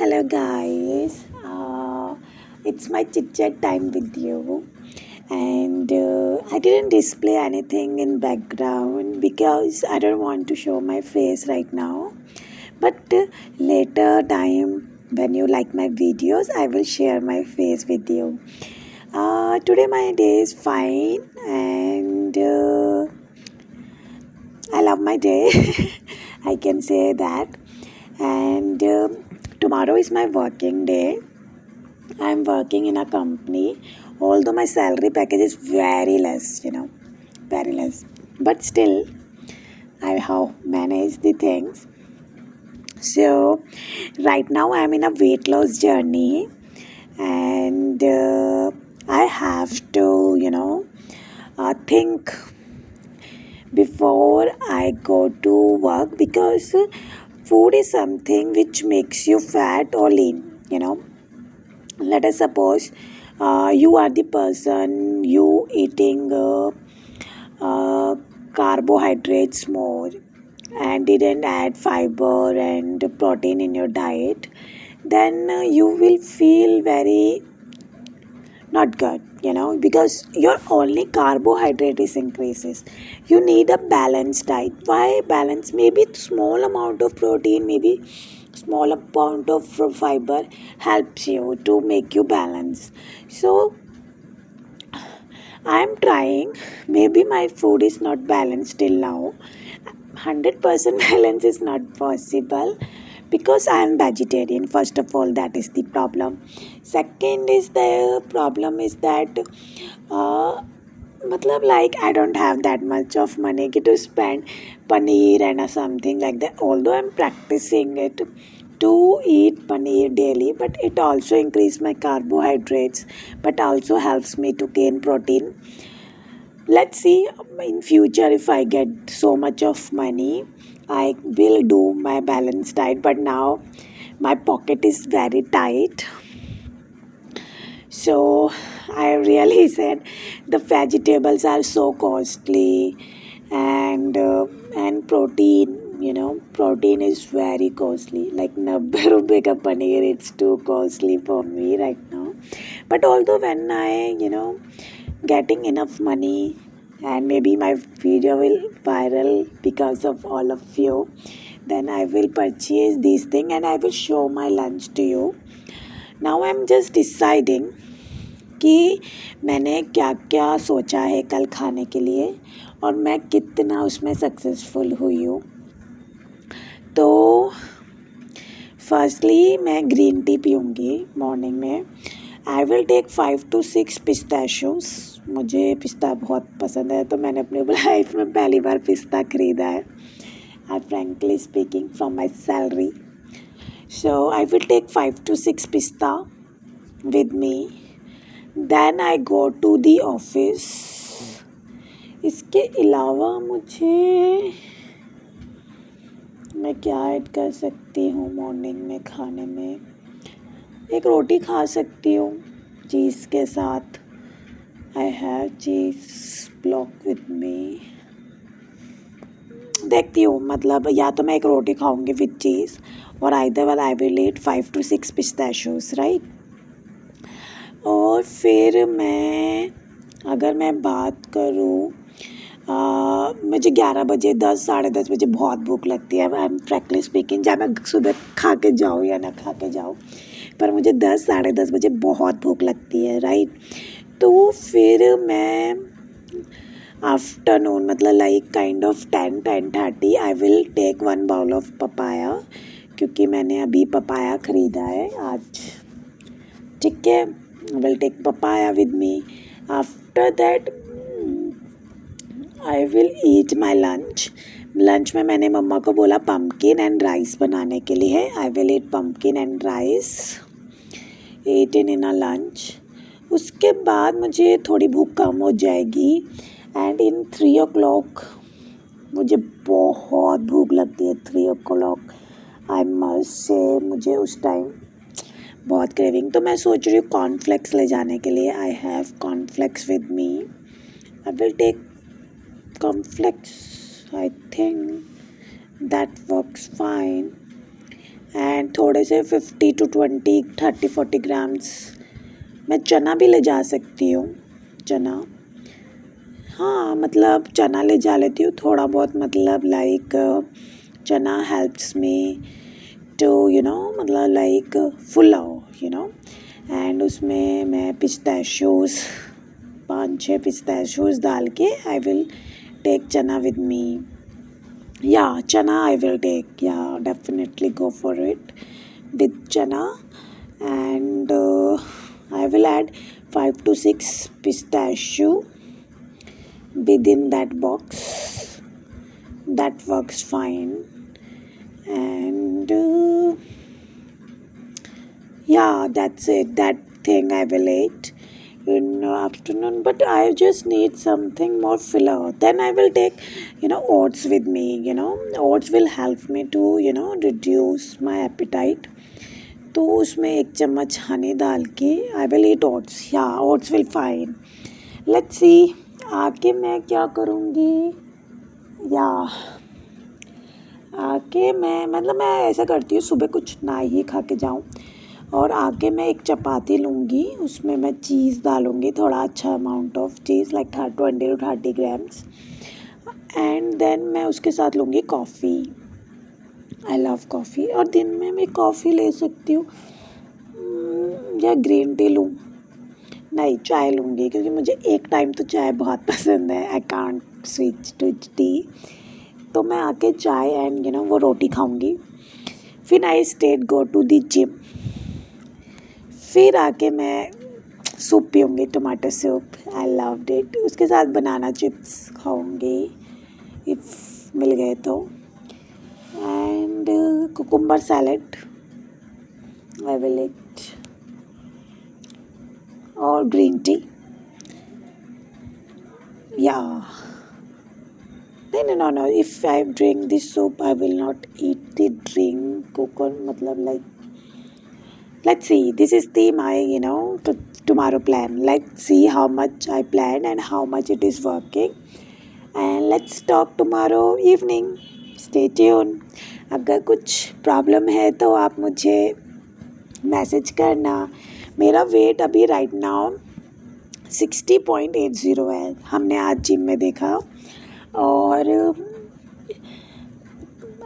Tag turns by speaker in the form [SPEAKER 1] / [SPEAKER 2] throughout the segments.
[SPEAKER 1] Hello, guys. It's my chit chat time with you, and I didn't display anything in background because I don't want to show my face right now. But later time, when you like my videos, I will share my face with you. Today my day is fine, and I love my day. I can say that, and tomorrow is my working day. I'm working in a company, although my salary package is very less, very less. But still, I have managed the things. So, right now I'm in a weight loss journey, and I have to, think before I go to work because food is something which makes you fat or lean. Let us suppose you are the person you eating carbohydrates more and didn't add fiber and protein in your diet, then you will feel very not good, because your only carbohydrate is increases. You need a balanced diet. Why balance? Maybe small amount of protein, maybe small amount of fiber helps you to make you balance. So I'm trying. Maybe my food is not balanced till now. 100% balance is not possible because I am vegetarian. First of all, that is the problem. Second is the problem is that matlab like I don't have that much of money to spend paneer and something like that. Although I'm practicing it to eat paneer daily, but it also increase my carbohydrates, but also helps me to gain protein. Let's see in future if I get so much of money, I will do my balanced diet. But now my pocket is very tight, so I really said the vegetables are so costly, and protein. Protein is very costly. Like 90 rupees ka paneer, it's too costly for me right now. But although when I getting enough money and maybe my video will viral because of all of you, then I will purchase these things and I will show my lunch to you. Now I'm just deciding कि मैंने क्या क्या सोचा है कल खाने के लिए और मैं कितना उसमें सक्सेसफुल हुई हूँ. तो फर्स्टली मैं ग्रीन टी पीऊँगी मॉर्निंग में. I will take 5 to 6 pistachios. मुझे पिस्ता बहुत पसंद है, तो मैंने अपनी लाइफ में पहली बार पिस्ता ख़रीदा है. I frankly speaking from my salary. So I will take 5 to 6 पिस्ता with me. Then I go to the office. इसके अलावा मैं क्या ऐड कर सकती हूँ मॉर्निंग में खाने में. एक रोटी खा सकती हूँ चीज़ के साथ. I have cheese block with me. देखती हूँ, मतलब या तो मैं एक रोटी खाऊंगी विद चीज़ और either I will eat 5 to 6 pistachios, right. और फिर अगर मैं बात करूँ, मुझे 11 बजे 10 साढ़े 10 बजे बहुत भूख लगती है. आई एम फ्रैंकली स्पीकिंग, चाहे मैं सुबह खा के जाऊँ या ना खा के जाऊँ, पर मुझे 10 साढ़े 10 बजे बहुत भूख लगती है, राइट. तो फिर मैं आफ्टरनून, मतलब like kind of 10-10:30, I will take 1 bowl of papaya, क्योंकि मैंने अभी पपाया ख़रीदा है आज. ठीक है, I will take papaya with me. After that I will eat my lunch. Lunch में मैंने मम्मा को बोला पम्पकिन एंड राइस बनाने के लिए. आई will eat pumpkin and rice, eat in a lunch. उसके बाद मुझे थोड़ी भूख कम हो जाएगी एंड इन 3 o'clock मुझे बहुत भूख लगती है. 3 o'clock आई मस्ट से मुझे उस टाइम बहुत क्रेविंग. तो मैं सोच रही हूँ कॉर्नफ्लेक्स ले जाने के लिए. I have cornflakes with me. I will take cornflakes. I think that works fine. And थोड़े से 50 to 20 30 40 ग्राम्स मैं चना भी ले जा सकती हूँ। चना, हाँ मतलब चना ले जा लेती हूँ थोड़ा बहुत, मतलब लाइक चना हेल्प्स मी टू मतलब लाइक फुलाओ एंड उसमें मैं पिस्ताशियोज 5 6 पिस्ताशियोज डाल के आई विल टेक चना विद मी। या चना आई विल टेक, या definitely go for it with chana, and I will add 5 to 6 pistachio within that box. That works fine. And yeah, that's it. That thing I will eat in afternoon, but I just need something more filler. Then I will take oats with me. Oats will help me to reduce my appetite. तो उसमें 1 चम्मच हनी डाल के आई will eat oats, या oats will fine. Let's see आके मैं क्या करूँगी। या आके मैं ऐसा करती हूँ, सुबह कुछ ना ही खा के जाऊँ और आके मैं एक चपाती लूँगी, उसमें मैं चीज़ डालूँगी, थोड़ा अच्छा amount of cheese like 20 to 30 grams, and then मैं उसके साथ लूँगी कॉफ़ी। आई लव कॉफ़ी, और दिन में मैं कॉफ़ी ले सकती हूँ या ग्रीन टी लूँ। नहीं, चाय लूँगी क्योंकि मुझे एक टाइम तो चाय बहुत पसंद है। I can't switch to tea. तो मैं आके चाय एंड वो रोटी खाऊँगी। फिर I state go to the gym. फिर आके मैं सूप पीऊँगी, tomato soup. I loved it. उसके साथ बनाना चिप्स खाऊँगी इफ़ मिल गए तो, and cucumber salad I will eat, और ग्रीन टी। या no, if I drink this soup I will not eat the drink coconut, मतलब like let's see, this is the my tomorrow plan. Let's see how much I plan and how much it is working, and let's talk tomorrow evening. Stay tuned. अगर कुछ problem है तो आप मुझे message करना। मेरा wait अभी right now 60.80 है, हमने आज जिम में देखा, और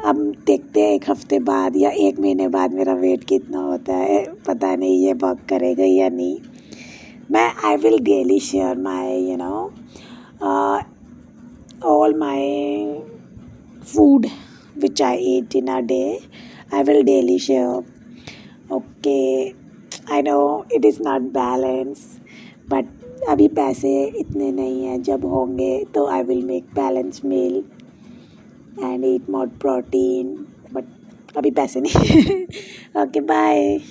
[SPEAKER 1] अब देखते हैं 1 हफ्ते बाद या 1 महीने बाद मेरा वेट कितना होता है। पता नहीं ये वर्क करेगा या नहीं। मैं I will daily share my all my food which I eat in a day. I will daily share. Okay, I know it is not balanced, but अभी पैसे इतने नहीं हैं, जब होंगे तो I will make balanced meal and eat more protein, but अभी पैसे नहीं। Okay, bye.